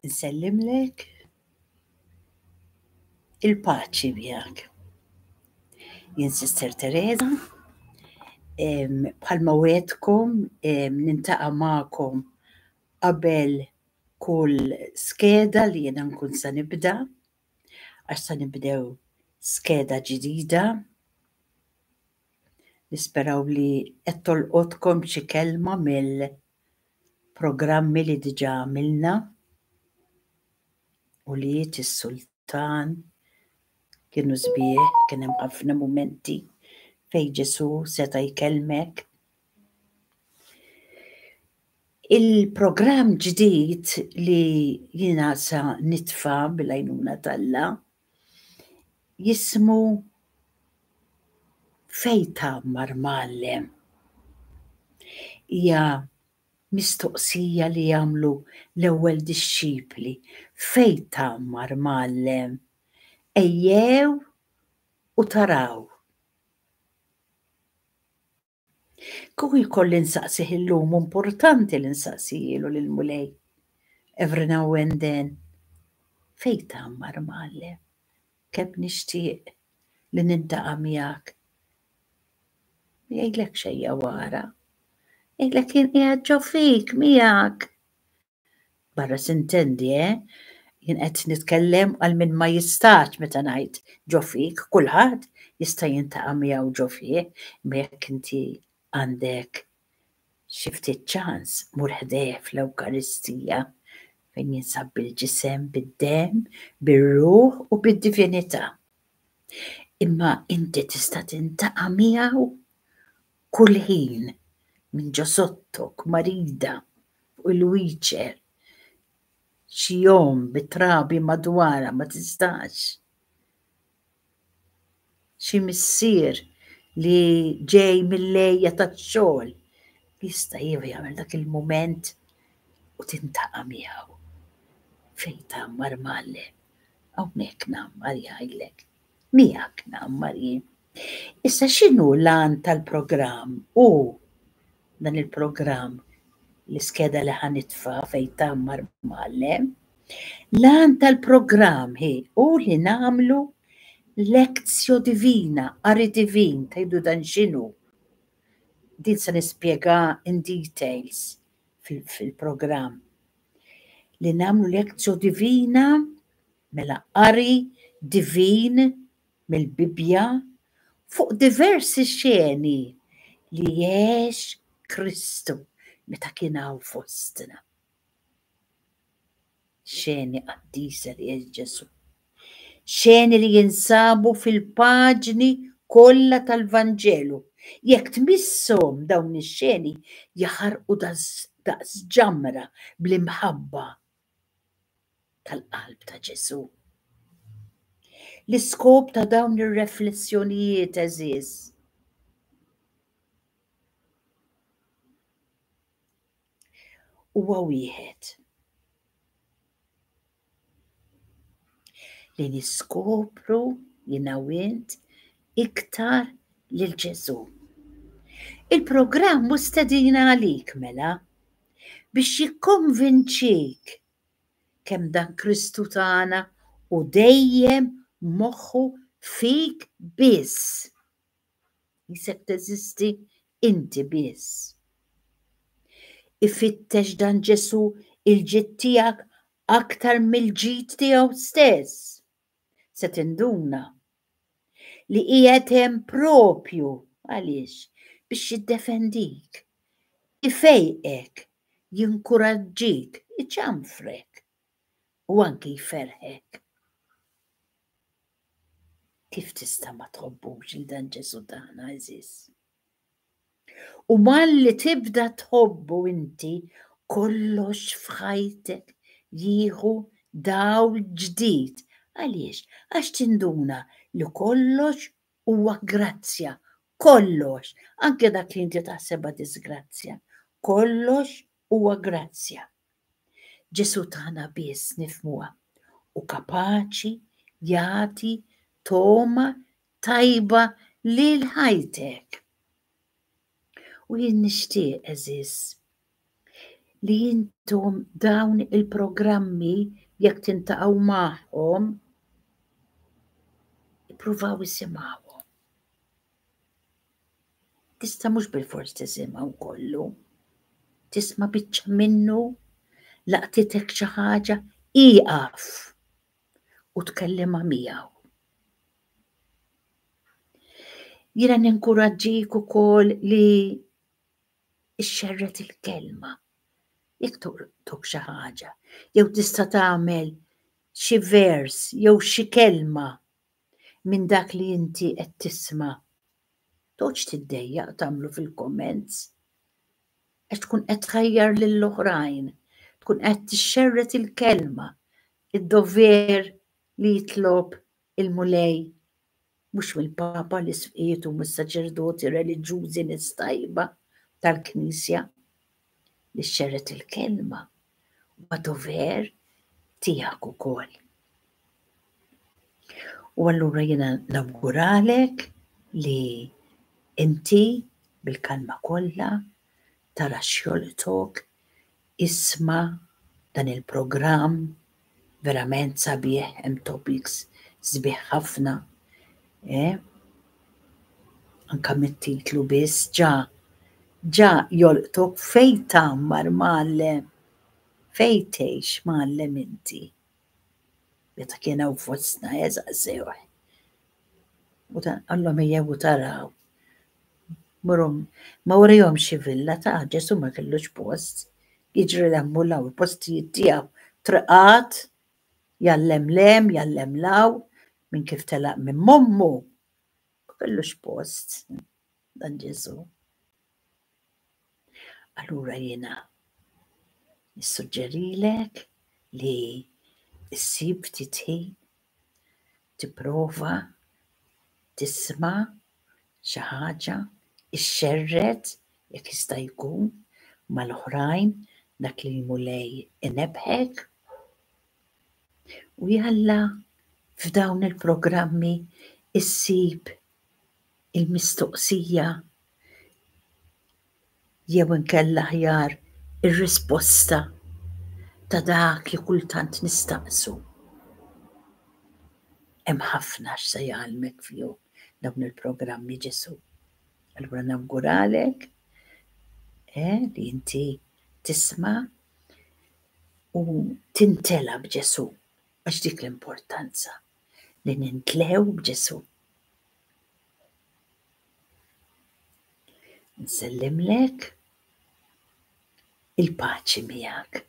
nsellimlek il-paċi miegħek. Jien Sister Teresa, bħalma wegħdtkom nintaqa' magħkom qabel kull skeda li jiena nkun se nibda, għax se nibdew skeda ġdida. Nisperaw li qed tolqotkom xi kelma mill-programmi li diġà għamilna u li is-Sultan kienu sbieħ, kien hemm ħafna mumenti fejn Ġesu seta' jkellmek. Il-programm ġdid li jiena sa nitfa' bil-għajnuna t'Alla jismu Fejn tagħmmar Mgħallem. Hija mistoqsija li jagħmlu l-ewwel dixxipli. Fejn tagħmmar Mgħallem? Ejjew u taraw. Kieku jkolli nsaqsih illum, importanti li nsaqsilu lil Mulej every now and then. Fejn tagħmmar Mgħallem? Kemm nixtieq li nintaqa' miegħek. Jgħidlek xejja wara. Jgħidlek jien qiegħed ġo fik miegħek. Barra s'intendi, jien qed nitkellem għal min ma jistax meta ngħid ġo fik, kulħadd jista' jintaqa' miegħu ġo fih, imma jekk inti għandek xi ftit ċans mur ħdejh fl-Ewkaristija fejn jinsab bil-ġisem, bid-demm, bir-ruħ u bid-divinità. Imma inti tista' tintaqa' miegħu kull ħin minn ġo sottok, marida, fuq il-wheelchair, xi jum bit-trabi madwarha ma tistax. Xi missier li ġej mill-lejja tax-xogħol jista' jagħmel dak il-mument u tintaqa' miegħu. Fejn tagħmmar Mgħallem? Hawnhekk nammar jgħidlek. Miegħek nammar jien. Issa x'inhu l-għan tal-programm? Dan il-programm l-iskeda li ħanitfa' Fejn tagħmmar Mgħallem. L-għan tal-programm hu li nagħmlu lezzjo divina, qari divin, tgħidu dan x'inhu. Din se nispjega in details fil-programm. Li nagħmlu lezzjo divina mela qari divin mill-Bibja fuq diversi xeni li jgħix Kristu meta kien hawn fostna. Xeni qaddisa li jgħix Ġesu. Xeni li jinsabu fil-paġni kollha tal-Vanġelu. Jekk tmisshom dawn ix-xeni jaħarqu daqs ġamra bl-imħabba tal-qalb ta' Ġesu. L-iskop ta' dawn ir-reflessjonijiet eżiż huwa wieħed li niskopru jiena u int iktar lil Ġesu. Il-programm mustedina għalik mela biex jikkonvinċik kemm dan Kristu tagħna u dejjem moħħu fik biss. Jisek teżisti inti biss. Ifittex dan Ġesu il-ġid tiegħek aktar mill-ġid tiegħu stess. Se tinduna li qiegħed hemm propju għaliex biex jiddefendik, ifejqek, jinkuraġġik, iċanfrek u anki jferħek. Kif tista' ma tħobbux il dan Ġesu tagħna eżiż? U malli tibda tħobbu inti kollox f'ħajtek jieħu dawl ġdid. Għaliex? Għax tinduna li kollox huwa grazzja. Kollox, anke dak li inti taħsebha disgrazzja. Kollox huwa grazzja. Ġesu tagħna biss nifhmuha u kapaċi jagħti toma tajba lil ħajtek. U jien nixtieq eżiż li intom dawn il-programmi jekk tintaqgħu magħhom ippruvaw isimgħuhom. Tista' mhux bilfors tisimgħu kollu. Tisma' biċċa minnu, laqtitek xi ħaġa, ieqaf u tkellimha miegħu. Jiena ninkoraġġik ukoll li xxerret il-kelma. Jekk toqtok xi ħaġa, jew tista' tagħmel xi vers jew xi kelma minn dak li inti qed tisma'. Toqgħodx tiddejjaq tagħmlu fil-comments għax tkun qed tħajjar lill-oħrajn, tkun qed tixxerret il-kelma, id-dover li jitlob il-mulej mhux mill-Papa l-Isqiet u mis-saċerdoti reliġjużi nies tajba tal-Knisja li xxerret il-kelma huwa dover tiegħek ukoll. U allura jiena nawguralek li inti bil-kalma kollha tara x'jolqtok, isma' dan il-programm verament sabiħ, hemm topics sbieħ ħafna. Anke mit-titlu biss ġa jolqtok fejn tagħmmar Mgħallem, fejn tgħix Mgħallem inti. Meta kien hawn fostna eżaq sew. U Allhom ejjew taraw. Ma urihom xi villa ta' Ġesu ma kellux post, jiġri lemmu law il-postijiet tiegħu trqat, jallem lem, jallem law, minn kif telaq minn mommu. Ma kellux post dan Ġesu. Allura jiena nissuġġerilek li issib ftit ħin tipprova tisma' xi ħaġa, ixxerret jekk jista' jkun mal-oħrajn dak li l-mulej inebħek u jalla f'dawn il-programmi issib il-mistoqsija jew inkella aħjar ir-risposta ta' dak li kultant nistaqsu. Hemm ħafna x'se jgħallmek fihom dawn il-programmi Ġesu. Allura nawguralek li inti tisma' u tintela b'Ġesu għax dik l-importanza li nintlew b'Ġesu. Nsellimlek il-paċi miegħek.